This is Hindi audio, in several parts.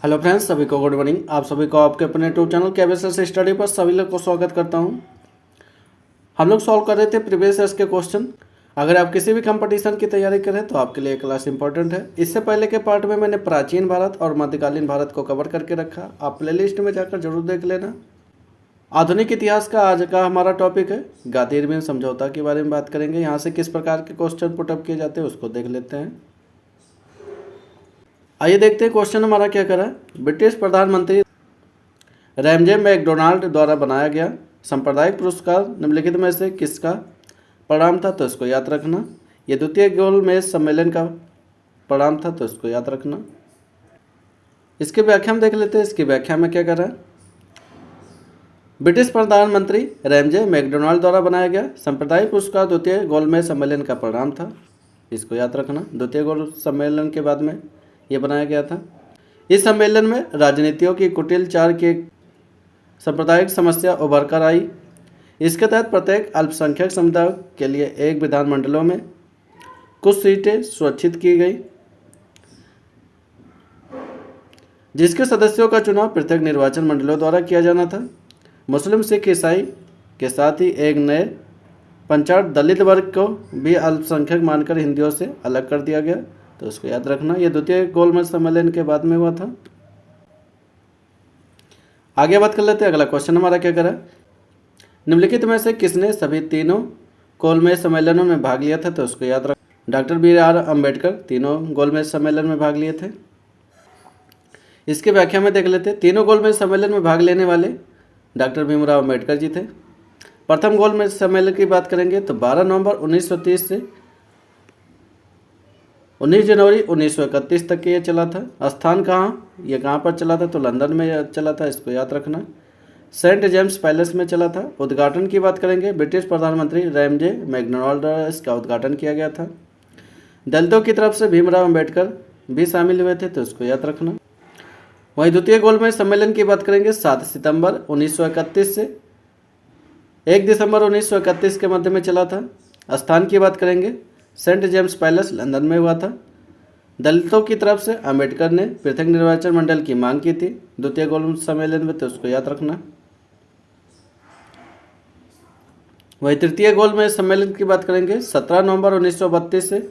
हेलो फ्रेंड्स, सभी को गुड मॉर्निंग। आप सभी को आपके अपने यूट्यूब चैनल केबीएस स्टडी पर सभी लोग को स्वागत करता हूं। हम लोग सॉल्व कर रहे थे प्रीवियस ईयर्स के क्वेश्चन। अगर आप किसी भी कंपटीशन की तैयारी करें तो आपके लिए क्लास इंपॉर्टेंट है। इससे पहले के पार्ट में मैंने प्राचीन भारत और मध्यकालीन भारत को कवर करके रखा, आप प्लेलिस्ट में जाकर जरूर देख लेना। आधुनिक इतिहास का आज का हमारा टॉपिक है गांधी इरविन समझौता के बारे में बात करेंगे। यहाँ से किस प्रकार के क्वेश्चन पुटअप किए जाते हैं उसको देख लेते हैं। आइए देखते हैं क्वेश्चन हमारा क्या करा है। ब्रिटिश प्रधानमंत्री रैमजे मैकडोनाल्ड द्वारा बनाया गया सांप्रदायिक पुरस्कार निम्नलिखित में से किसका परिणाम था, तो इसको याद रखना। ये द्वितीय गोलमेज सम्मेलन का परिणाम था, तो इसको याद रखना। इसकी व्याख्या में देख लेते हैं। इसकी व्याख्या में क्या कर रहा है। ब्रिटिश प्रधानमंत्री रैमजे मैकडोनाल्ड द्वारा बनाया गया सांप्रदायिक पुरस्कार द्वितीय गोलमेज सम्मेलन का परिणाम था, इसको याद रखना। द्वितीय गोल सम्मेलन के बाद में ये बनाया गया था। इस सम्मेलन में राजनीतियों की कुटिल चार की सांप्रदायिक समस्या उभर कर आई। इसके तहत प्रत्येक अल्पसंख्यक समुदाय के लिए एक विधानमंडलों में कुछ सीटें सुरक्षित की गई, जिसके सदस्यों का चुनाव प्रत्येक निर्वाचन मंडलों द्वारा किया जाना था। मुस्लिम, सिख, ईसाई के साथ ही एक नए पंचायत दलित वर्ग को भी अल्पसंख्यक मानकर हिंदुओं से अलग कर दिया गया, तो उसको याद रखना। यह द्वितीय गोलमेज सम्मेलन के बाद में हुआ था। आगे बात कर लेते हैं। अगला क्वेश्चन हमारा क्या करा। निम्नलिखित में से किसने सभी तीनों गोलमेज सम्मेलनों में भाग लिया था, तो उसको याद रख। डॉक्टर BR अम्बेडकर तीनों गोलमेज सम्मेलन में भाग लिए थे। इसकी व्याख्या में देख लेते हैं। तीनों गोलमेज सम्मेलन में भाग लेने वाले डॉक्टर भीमराव अम्बेडकर जी थे। प्रथम गोलमेज सम्मेलन की बात करेंगे तो 12 नवंबर 1930 से 19 जनवरी 1931 तक ये चला था। स्थान कहाँ, ये कहाँ पर चला था, तो लंदन में चला था, इसको याद रखना। सेंट जेम्स पैलेस में चला था। उद्घाटन की बात करेंगे ब्रिटिश प्रधानमंत्री रैमजे मैकडोनाल्ड द्वारा इसका उद्घाटन किया गया था। दलितों की तरफ से भीमराव अम्बेडकर भी शामिल हुए थे, तो इसको याद रखना। वहीं द्वितीय गोलमेज सम्मेलन की बात करेंगे 7 सितंबर 1931 से 1 दिसंबर 1931 के मध्य में चला था। स्थान की बात करेंगे सेंट जेम्स पैलेस लंदन में हुआ था। दलितों की तरफ से अम्बेडकर ने पृथक निर्वाचन मंडल की मांग की थी द्वितीय गोलमेज सम्मेलन में, तो उसको याद रखना। वही तृतीय गोलमेज सम्मेलन की बात करेंगे 17 नवंबर 1932 से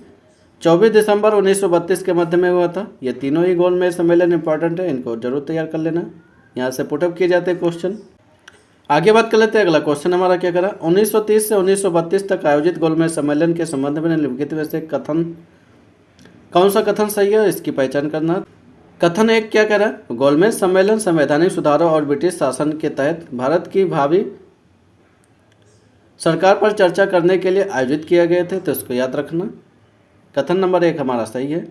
24 दिसंबर 1932 के मध्य में हुआ था। ये तीनों ही गोलमेज सम्मेलन इंपॉर्टेंट है, इनको जरूर तैयार कर लेना। यहाँ से पुटअप किए जाते हैं क्वेश्चन। आगे बात कर लेते हैं। अगला क्वेश्चन हमारा क्या करा। 1930 से 1932 तक आयोजित गोलमेज सम्मेलन के संबंध में निम्नलिखित में से कथन कौन सा कथन सही है, इसकी पहचान करना। कथन एक क्या करा। गोलमेज सम्मेलन संवैधानिक सुधारों और ब्रिटिश शासन के तहत भारत की भावी सरकार पर चर्चा करने के लिए आयोजित किए गए थे, तो इसको याद रखना। कथन नंबर 1 हमारा सही है।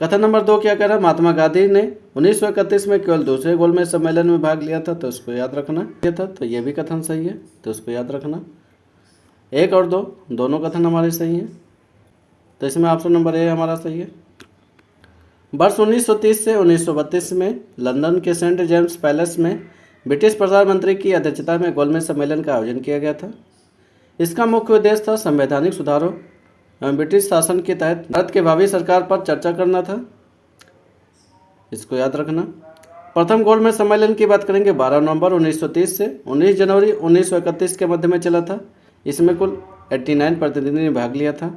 कथन नंबर 2 क्या करा। महात्मा गांधी ने 1931 में केवल दूसरे गोलमेज सम्मेलन में भाग लिया था, तो उसको याद रखना। ये था, तो ये भी कथन सही है, तो उसको याद रखना। 1 और 2 दोनों कथन हमारे सही हैं, तो इसमें ऑप्शन नंबर A हमारा सही है। वर्ष 1930 से 1932 में लंदन के सेंट जेम्स पैलेस में ब्रिटिश प्रधानमंत्री की अध्यक्षता में गोलमेज सम्मेलन का आयोजन किया गया था। इसका मुख्य उद्देश्य था संवैधानिक सुधारों एवं ब्रिटिश शासन के तहत भारत के भावी सरकार पर चर्चा करना था, इसको याद रखना। प्रथम गोलमेज सम्मेलन की बात करेंगे 12 नवंबर 1930 से 19 जनवरी 1931 के मध्य में चला था। इसमें कुल 89 प्रतिनिधियों ने भाग लिया था,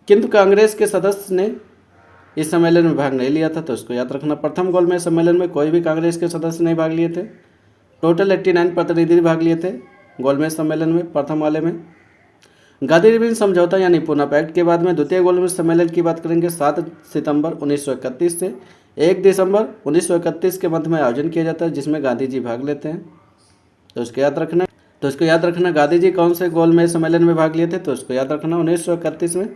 किंतु कांग्रेस के सदस्य ने इस सम्मेलन में भाग नहीं लिया था, तो इसको याद रखना। प्रथम गोलमेज सम्मेलन में कोई भी कांग्रेस के सदस्य नहीं भाग लिए थे। टोटल 89 प्रतिनिधि भाग लिए थे गोलमेज सम्मेलन में, प्रथम वाले में। गांधी इरविन समझौता यानी पूना पैक्ट के बाद में द्वितीय गोलमेज सम्मेलन की बात करेंगे 7 सितंबर 1931 से 1 दिसंबर 1931 के मध्य में आयोजन किया जाता है, जिसमें गांधी जी भाग लेते हैं, तो इसको याद रखना। तो इसको याद रखना गांधी जी कौन से गोलमेज सम्मेलन में भाग लिए थे, तो इसको याद रखना 1931 में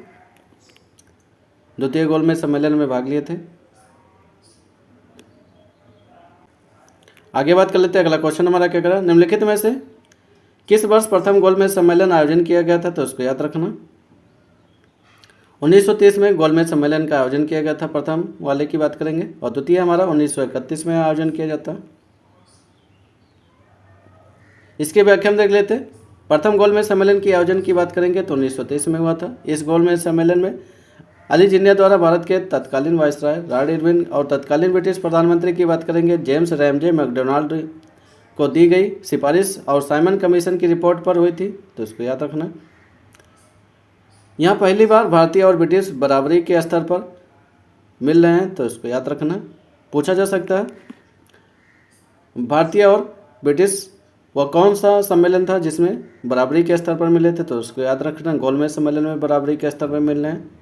द्वितीय गोलमेज सम्मेलन में भाग लिए थे। आगे बात कर लेते हैं। अगला क्वेश्चन हमारा क्या करा। निम्नलिखित में से किस वर्ष प्रथम गोलमेज सम्मेलन आयोजन किया गया था, तो उसको याद रखना। 1930 में गोलमेज सम्मेलन का आयोजन किया गया था, प्रथम वाले की बात करेंगे, और द्वितीय हमारा 1931 में आयोजन किया जाता। इसके व्याख्या में देख लेते हैं। प्रथम गोलमेज सम्मेलन की आयोजन की बात करेंगे तो 1930 में हुआ था। इस गोलमेज सम्मेलन में अली जिन्ना द्वारा भारत के तत्कालीन वायसराय लॉर्ड इरविन और तत्कालीन ब्रिटिश प्रधानमंत्री की बात करेंगे जेम्स रैमजे मैकडोनाल्ड को दी गई सिफारिश और साइमन कमीशन की रिपोर्ट पर हुई थी, तो इसको याद रखना। यहाँ पहली बार भारतीय और ब्रिटिश बराबरी के स्तर पर मिल रहे हैं, तो इसको याद रखना। पूछा जा सकता है भारतीय और ब्रिटिश वह कौन सा सम्मेलन था जिसमें बराबरी के स्तर पर मिले थे, तो उसको याद रखना। गोलमेज सम्मेलन में बराबरी के स्तर पर मिल रहे हैं।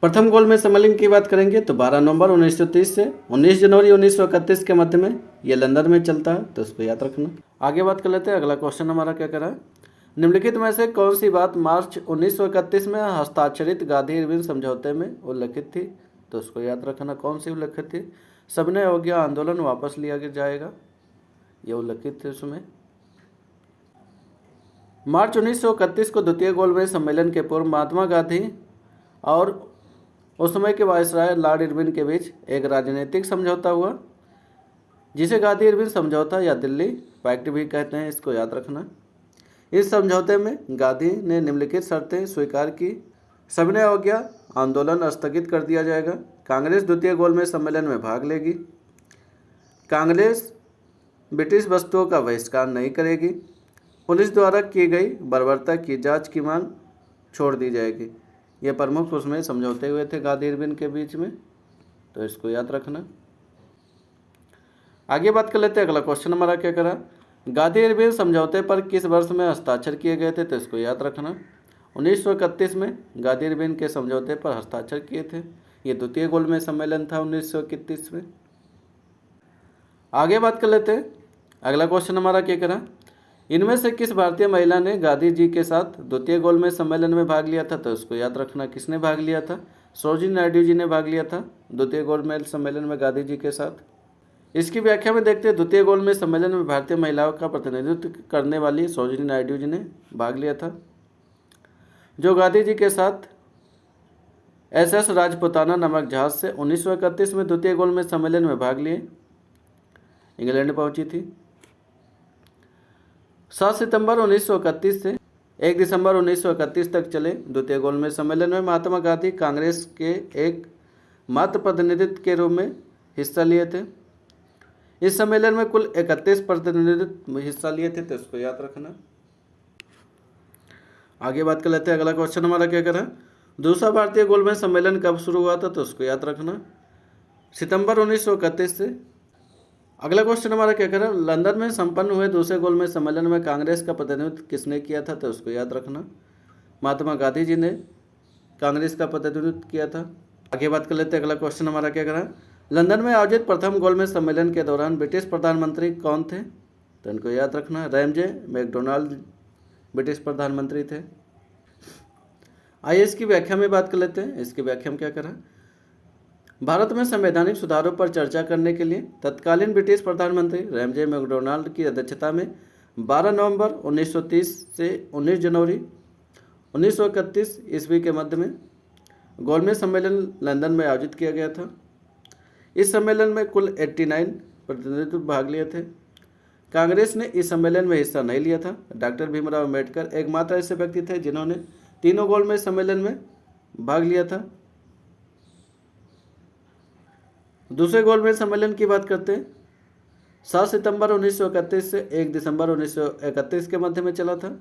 प्रथम गोलमेज सम्मेलन की बात करेंगे तो 12 नवंबर 1930 से 19 जनवरी 1931 के मध्य में यह लंदन में चलता है, तो इसको याद रखना। आगे बात कर लेते हैं। अगला क्वेश्चन हमारा क्या करा, निम्नलिखित में से कौन सी बात मार्च 1931 में हस्ताक्षरित गांधी इरविन समझौते में उल्लिखित थी, तो उसको याद रखना। कौन सी उल्लिखित थी? सविनय अवज्ञा आंदोलन वापस लिया जाएगा, यह उल्लिखित थी उसमें। मार्च 1931 को द्वितीय गोलमेज सम्मेलन के पूर्व महात्मा गांधी और उस समय के वायसराय लॉर्ड इरविन के बीच एक राजनीतिक समझौता हुआ, जिसे गांधी इरविन समझौता या दिल्ली पैक्ट भी कहते हैं, इसको याद रखना। इस समझौते में गांधी ने निम्नलिखित शर्तें स्वीकार की। सविनय अवज्ञा आंदोलन स्थगित कर दिया जाएगा। कांग्रेस द्वितीय गोलमेज सम्मेलन में भाग लेगी। कांग्रेस ब्रिटिश वस्तुओं का बहिष्कार नहीं करेगी। पुलिस द्वारा की गई बर्बरता की जांच की मांग छोड़ दी जाएगी। ये प्रमुख उसमें समझौते हुए थे गांधी इरविन के बीच में, तो इसको याद रखना। आगे बात कर लेते हैं। अगला क्वेश्चन हमारा क्या करा, गांधी इरविन समझौते पर किस वर्ष में हस्ताक्षर किए गए थे, तो इसको याद रखना। 1931 में गांधी इरविन के समझौते पर हस्ताक्षर किए थे। ये द्वितीय गोलमेज सम्मेलन था 1931 में। आगे बात कर लेते हैं। अगला क्वेश्चन हमारा क्या करा, इनमें से किस भारतीय महिला ने गांधी जी के साथ द्वितीय गोलमेज सम्मेलन में भाग लिया था, तो उसको याद रखना। किसने भाग लिया था? सरोजिनी नायडू जी ने भाग लिया था द्वितीय गोलमेज सम्मेलन में गांधी जी के साथ। इसकी व्याख्या में देखते हैं। द्वितीय गोलमेज सम्मेलन में भारतीय महिलाओं का प्रतिनिधित्व करने वाली सरोजिनी नायडू जी ने भाग लिया था, जो गांधी जी के साथ SS राजपुताना नामक जहाज से 1931 में द्वितीय गोलमेज सम्मेलन में भाग लिए इंग्लैंड पहुंची थी। 7 सितंबर 1931 से 1 दिसंबर 1931 तक चले द्वितीय गोलमेज सम्मेलन में महात्मा गांधी कांग्रेस के एक मात्र प्रतिनिधित्व के रूप में हिस्सा लिए थे। इस सम्मेलन में कुल 31 प्रतिनिधित्व हिस्सा लिए थे, तो इसको याद रखना। आगे बात कर लेते हैं। अगला क्वेश्चन हमारा क्या करा, दूसरा भारतीय गोलमेज सम्मेलन कब शुरू हुआ था, तो उसको याद रखना। सितंबर 1931 से। अगला क्वेश्चन हमारा क्या करा, लंदन में संपन्न हुए दूसरे गोलमेज सम्मेलन में कांग्रेस का प्रतिनिधित्व किसने किया था, तो उसको याद रखना। महात्मा गांधी जी ने कांग्रेस का प्रतिनिधित्व किया था। आगे बात कर लेते हैं। अगला क्वेश्चन हमारा क्या करा, लंदन में आयोजित प्रथम गोलमेज सम्मेलन के दौरान ब्रिटिश प्रधानमंत्री कौन थे, तो इनको याद रखना। रैमजे मैकडोनाल्ड ब्रिटिश प्रधानमंत्री थे। आइए इसकी व्याख्या में बात कर लेते हैं। इसकी व्याख्या में क्या करा, भारत में संवैधानिक सुधारों पर चर्चा करने के लिए तत्कालीन ब्रिटिश प्रधानमंत्री रैमजे मैकडोनाल्ड की अध्यक्षता में 12 नवंबर 1930 से 19 जनवरी 1931 ईस्वी के मध्य में गोलमेज सम्मेलन लंदन में आयोजित किया गया था। इस सम्मेलन में कुल 89 प्रतिनिधित्व भाग लिए थे। कांग्रेस ने इस सम्मेलन में हिस्सा नहीं लिया था। डॉक्टर भीमराव अम्बेडकर एकमात्र ऐसे व्यक्ति थे जिन्होंने तीनों गोलमेज सम्मेलन में भाग लिया था। दूसरे गोलमेज सम्मेलन की बात करते हैं। 7 सितंबर 1931 से 1 दिसंबर 1931 के मध्य में चला था।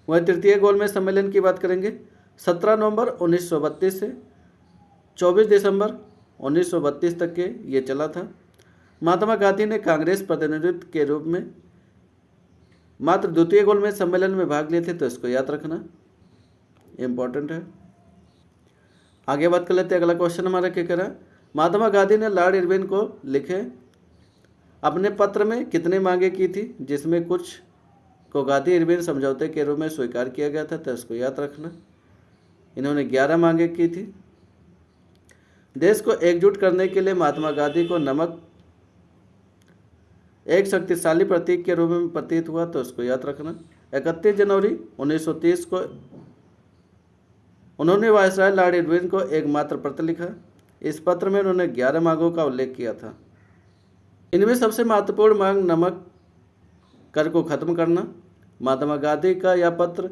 वहीं तृतीय गोलमेज सम्मेलन की बात करेंगे। 17 नवंबर 1932 से 24 दिसंबर 1932 तक के ये चला था। महात्मा गांधी ने कांग्रेस प्रतिनिधित्व के रूप में मात्र द्वितीय गोलमेज सम्मेलन में भाग लिए थे, तो इसको याद रखना, इम्पोर्टेंट है। आगे बात कर लेते हैं। अगला क्वेश्चन हमारा क्या करा, महात्मा गांधी ने लॉर्ड इरविन को लिखे अपने पत्र में कितने मांगे की थी, जिसमें कुछ को गांधी इरविन समझौते के रूप में स्वीकार किया गया था, तो इसको याद रखना। इन्होंने 11 मांगे की थी। देश को एकजुट करने के लिए महात्मा गांधी को नमक एक शक्तिशाली प्रतीक के रूप में प्रतीत हुआ, तो उसको याद रखना। 31 जनवरी 1930 को उन्होंने वायसराय लॉर्ड इरविन को एक मात्र पत्र लिखा। इस पत्र में उन्होंने 11 मांगों का उल्लेख किया था। इनमें सबसे महत्वपूर्ण मांग नमक कर को खत्म करना, महात्मा गांधी का यह पत्र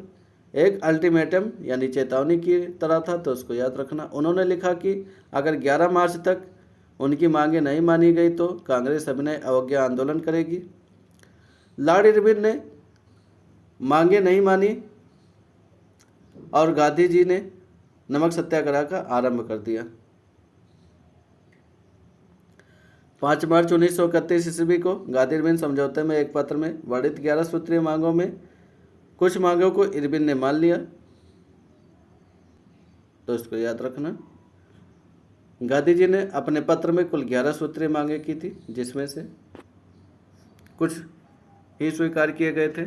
एक अल्टीमेटम यानी चेतावनी की तरह था, तो उसको याद रखना। उन्होंने लिखा कि अगर 11 मार्च तक उनकी मांगें नहीं मानी गई तो कांग्रेस सविनय अवज्ञा आंदोलन करेगी। लॉर्ड इरविन ने मांगें नहीं मानी और गांधी जी ने नमक सत्याग्रह का आरंभ कर दिया। 5 मार्च 1931 ईस्वी को गांधी इरविन समझौते में एक पत्र में वर्णित 11 सूत्रीय मांगों में कुछ मांगों को इरविन ने मान लिया, तो इसको याद रखना। गांधी जी ने अपने पत्र में कुल 11 सूत्रीय मांगें की थी, जिसमें से कुछ ही स्वीकार किए गए थे।